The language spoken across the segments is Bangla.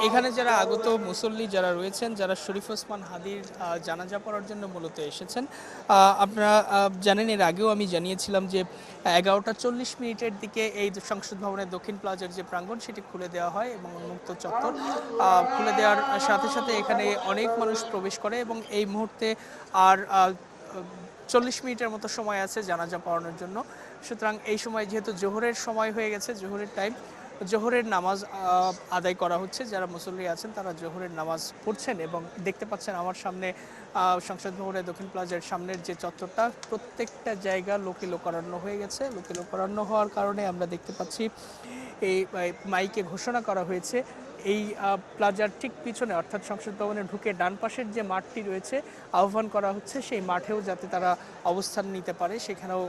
এখানে যারা আগত মুসল্লি যারা রয়েছেন, যারা শরীফ ওসমান হাদির জানাজা পড়ার জন্য মূলত এসেছেন, আপনারা জানেন এর আগেও আমি জানিয়েছিলাম যে 11টা 40 মিনিটের দিকে এই সংসদ ভবনের দক্ষিণ প্লাজার যে প্রাঙ্গণ সেটি খুলে দেওয়া হয় এবং উন্মুক্ত চত্বর খুলে দেওয়ার সাথে সাথে এখানে অনেক মানুষ প্রবেশ করে এবং এই মুহূর্তে আর 40 মিনিটের মতো সময় আছে জানাজা পড়ানোর জন্য। সুতরাং এই সময় যেহেতু জোহরের সময় হয়ে গেছে, জোহরের টাইম, জোহরের নামাজ আদায় করা হচ্ছে। যারা মুসল্লি আছেন তারা জোহরের নামাজ পড়ছেন এবং দেখতে পাচ্ছেন আমার সামনে সংসদ ভবনের দক্ষিণ প্লাজার সামনের যে চত্বরটা, প্রত্যেকটা জায়গা লোকে লোকারণ্য হয়ে গেছে। লোকে লোকারণ্য হওয়ার কারণে আমরা দেখতে পাচ্ছি এই মাইকে ঘোষণা করা হয়েছে এই প্লাজার ঠিক পিছনে, অর্থাৎ সংসদ ভবনে ঢুকে ডান পাশের যে মাঠটি রয়েছে, আহ্বান করা হচ্ছে সেই মাঠেও যাতে তারা অবস্থান নিতে পারে, সেখানেও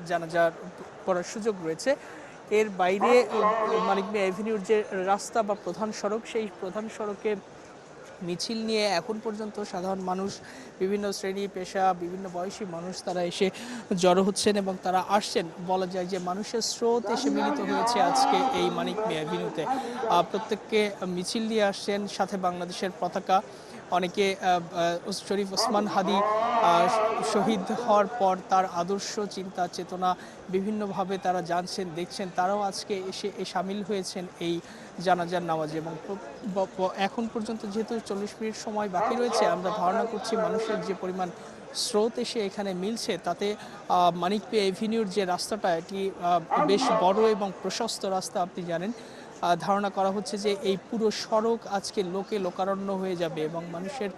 জানাজার পড়ার সুযোগ রয়েছে। এর বাইরে মানিক মিয়া এভিনিউর যে রাস্তা বা প্রধান সড়ক, সেই প্রধান সড়কে মিছিল নিয়ে এখন পর্যন্ত সাধারণ মানুষ, বিভিন্ন শ্রেণী পেশা, বিভিন্ন বয়সী মানুষ তারা এসে জড়ো হচ্ছেন এবং তারা আসছেন। বলা যায় যে মানুষের স্রোত এসে মিলিত হয়েছে আজকে এই মানিক মিয়া এভিনিউতে। প্রত্যেককে মিছিল নিয়ে আসছেন, সাথে বাংলাদেশের পতাকা। অনেকে শরীফ ওসমান হাদি শহীদ হওয়ার পর তার আদর্শ, চিন্তা, চেতনা বিভিন্নভাবে তারা জানছেন, দেখছেন, তারাও আজকে এসে সামিল হয়েছেন এই জানাজার নামাজে। এবং এখন পর্যন্ত যেহেতু 40 মিনিট সময় বাকি রয়েছে, আমরা ধারণা করছি মানুষের যে পরিমাণ স্রোত এসে এখানে মিলছে, তাতে মানিক মিয়া এভিনিউর যে রাস্তাটা, এটি বেশ বড় এবং প্রশস্ত রাস্তা, আপনি জানেন। ধারণা করা হচ্ছে যে এই পুরো সড়ক আজকে লোকে লোকারণ্য হয়ে যাবে এবং মানুষের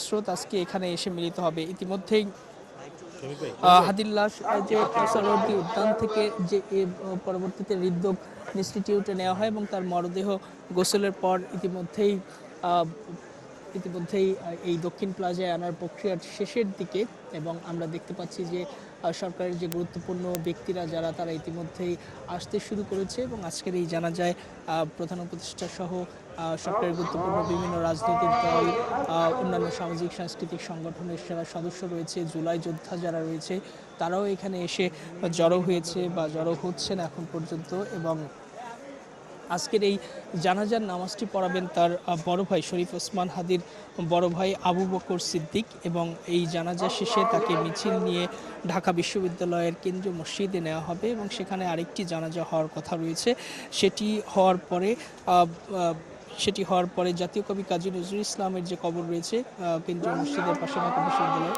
স্রোত আজকে এখানে এসে মিলিত হবে। ইতিমধ্যেই হাদির লাশ যে সরোয়ার্দী উদ্যান থেকে যে পরবর্তীতে হৃদরোগ ইনস্টিটিউটে নেওয়া হয় এবং তার মরদেহ গোসলের পর ইতিমধ্যেই এই দক্ষিণ প্লাজায় আনার প্রক্রিয়ার শেষের দিকে। এবং আমরা দেখতে পাচ্ছি যে সরকারের যে গুরুত্বপূর্ণ ব্যক্তিরা যারা, তারা ইতিমধ্যেই আসতে শুরু করেছে এবং আজকের এই জানাজায় প্রধান উপদেষ্টা সহ সরকারের গুরুত্বপূর্ণ বিভিন্ন রাজনৈতিক দল, অন্যান্য সামাজিক সাংস্কৃতিক সংগঠনের যারা সদস্য রয়েছে, জুলাই যোদ্ধা যারা রয়েছে, তারাও এখানে এসে জড়ো হয়েছে বা জড়ো হচ্ছেন এখন পর্যন্ত। এবং আজকের এই জানাজার নামাজটি পড়াবেন তার বড় ভাই শরীফ ওসমান হাদির বড় ভাই আবু বকর সিদ্দিক। এবং এই জানাজা শেষে তাকে মিছিল নিয়ে ঢাকা বিশ্ববিদ্যালয়ের কেন্দ্রীয় মসজিদে নেওয়া হবে এবং সেখানে আরেকটি জানাজা হওয়ার কথা রয়েছে। সেটি হওয়ার পরে জাতীয় কবি কাজী নজরুল ইসলামের যে কবর রয়েছে কেন্দ্রীয় মসজিদের পাশে ঢাকা বিশ্ববিদ্যালয়,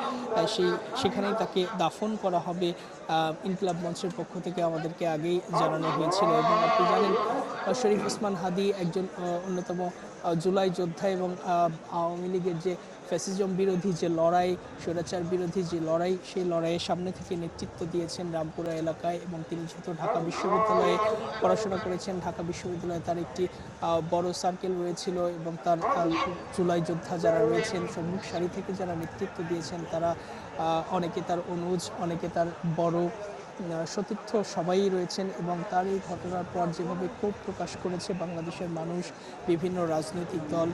সেখানেই তাকে দাফন করা হবে। ইনকিলাব মঞ্চের পক্ষ থেকে আমাদেরকে আগেই জানানো হয়েছিল। এবং আপনি জানেন শরীফ ওসমান হাদি একজন অন্যতম জুলাই যোদ্ধা এবং আওয়ামী লীগের যে ফ্যাসিজম বিরোধী যে লড়াই, স্বৈরাচার বিরোধী যে লড়াই, সেই লড়াইয়ের সামনে থেকে নেতৃত্ব দিয়েছেন রামপুরা এলাকায়। এবং তিনি যেহেতু ঢাকা বিশ্ববিদ্যালয়ে পড়াশোনা করেছেন, ঢাকা বিশ্ববিদ্যালয়ে তার একটি বড় সার্কেল রয়েছিল এবং তার জুলাই যোদ্ধা যারা রয়েছেন, সম্মুখ সারি থেকে যারা নেতৃত্ব দিয়েছেন, তারা অনেকে তার অনুজ, অনেকে তার বড় সতীর্থ সবাই রয়েছেন। এবং তার এই ঘটনার পর যেভাবে ক্ষোভ প্রকাশ করেছে বাংলাদেশের মানুষ, বিভিন্ন রাজনৈতিক দল,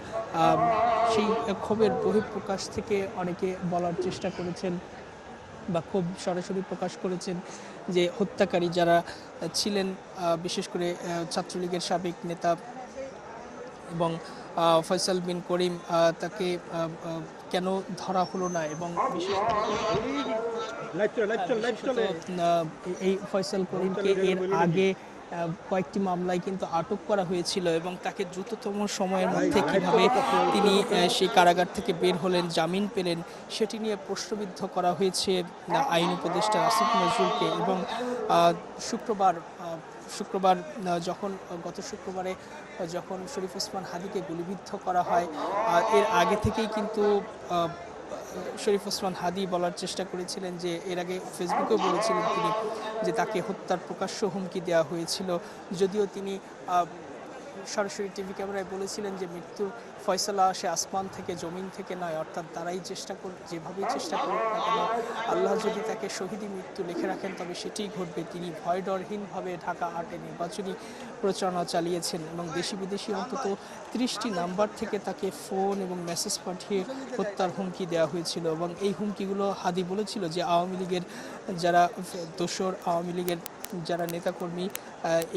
সেই ক্ষোভের বহিঃপ্রকাশ থেকে অনেকে বলার চেষ্টা করেছেন বা ক্ষোভ সরাসরি প্রকাশ করেছেন যে হত্যাকারী যারা ছিলেন, বিশেষ করে ছাত্রলীগের সাবেক নেতা এবং ফয়সাল বিন করিম, তাকে কেন ধরা হলো না। এবং এই ফয়সাল করিমকে এর আগে কয়েকটি মামলায় কিন্তু আটক করা হয়েছিল এবং তাকে দ্রুততম সময়ের মধ্যে কীভাবে তিনি সেই কারাগার থেকে বের হলেন, জামিন পেলেন, সেটি নিয়ে প্রশ্নবিদ্ধ করা হয়েছে আইন উপদেষ্টা আসিফ নজরুলকে। এবং শুক্রবার গত শুক্রবারে যখন শরীফ ওসমান হাদিকে গুলিবিদ্ধ করা হয়, এর আগে থেকেই কিন্তু শরীফ ওসমান হাদি বলার চেষ্টা করেছিলেন যে, এর আগে ফেসবুকেও বলেছিলেন তিনি যে তাকে হত্যার প্রকাশ্য হুমকি দেওয়া হয়েছিল। যদিও তিনি সরাসরি টিভি ক্যামেরায় বলেছিলেন যে মৃত্যুর ফয়সালা আসে আসমান থেকে, জমিন থেকে নয়। অর্থাৎ তারাই যেভাবেই চেষ্টা করুক না কেন, আল্লাহ যদি তাকে শহীদি মৃত্যু লিখে রাখেন তবে সেটিই ঘটবে। তিনি ভয় ডরহীনভাবে ঢাকা 8-এ নির্বাচনী প্রচারণা চালিয়েছেন এবং দেশি বিদেশি অন্তত 30টি নাম্বার থেকে তাকে ফোন এবং মেসেজ পাঠিয়ে হত্যার হুমকি দেওয়া হয়েছিল। এবং এই হুমকিগুলো হাদি বলেছিল যে আওয়ামী লীগের যারা দোসর, আওয়ামী লীগের যারা নেতাকর্মী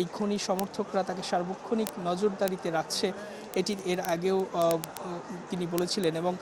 এই খুনি সমর্থকরা তাকে সার্বক্ষণিক নজরদারিতে রাখছে, এর আগেও তিনি বলেছিলেন। এবং